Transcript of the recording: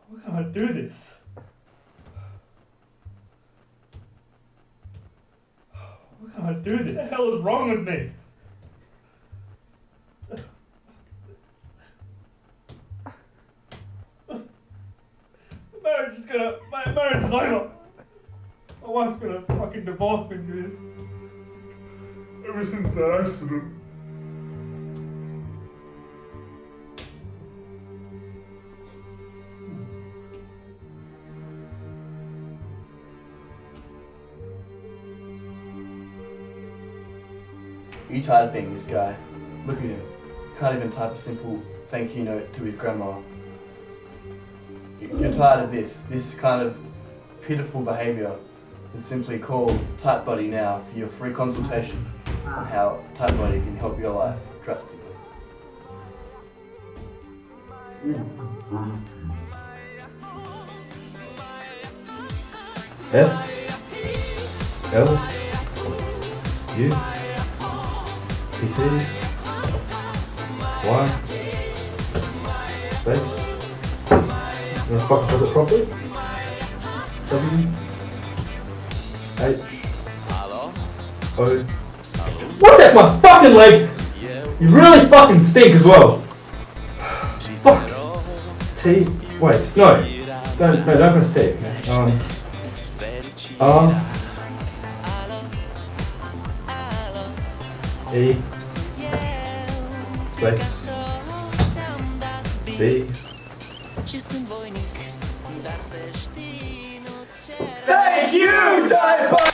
Why can't I do this? Why can't I do this? What the hell is wrong with me? My marriage is over. My wife's gonna fucking divorce me for this. Ever since that accident. Are you tired of being this guy? Look at him. Can't even type a simple thank you note to his grandma. You're tired of this kind of pitiful behaviour. Then simply call TypeBuddy now for your free consultation on how TypeBuddy can help your life drastically. S L U P T Y space. You wanna fucking put it properly? W H O. What's that? My fucking leg! You really fucking stink as well. Fuck. T. Wait. No. Don't press T. R. E. Space. B. Thank you, TypeBuddy!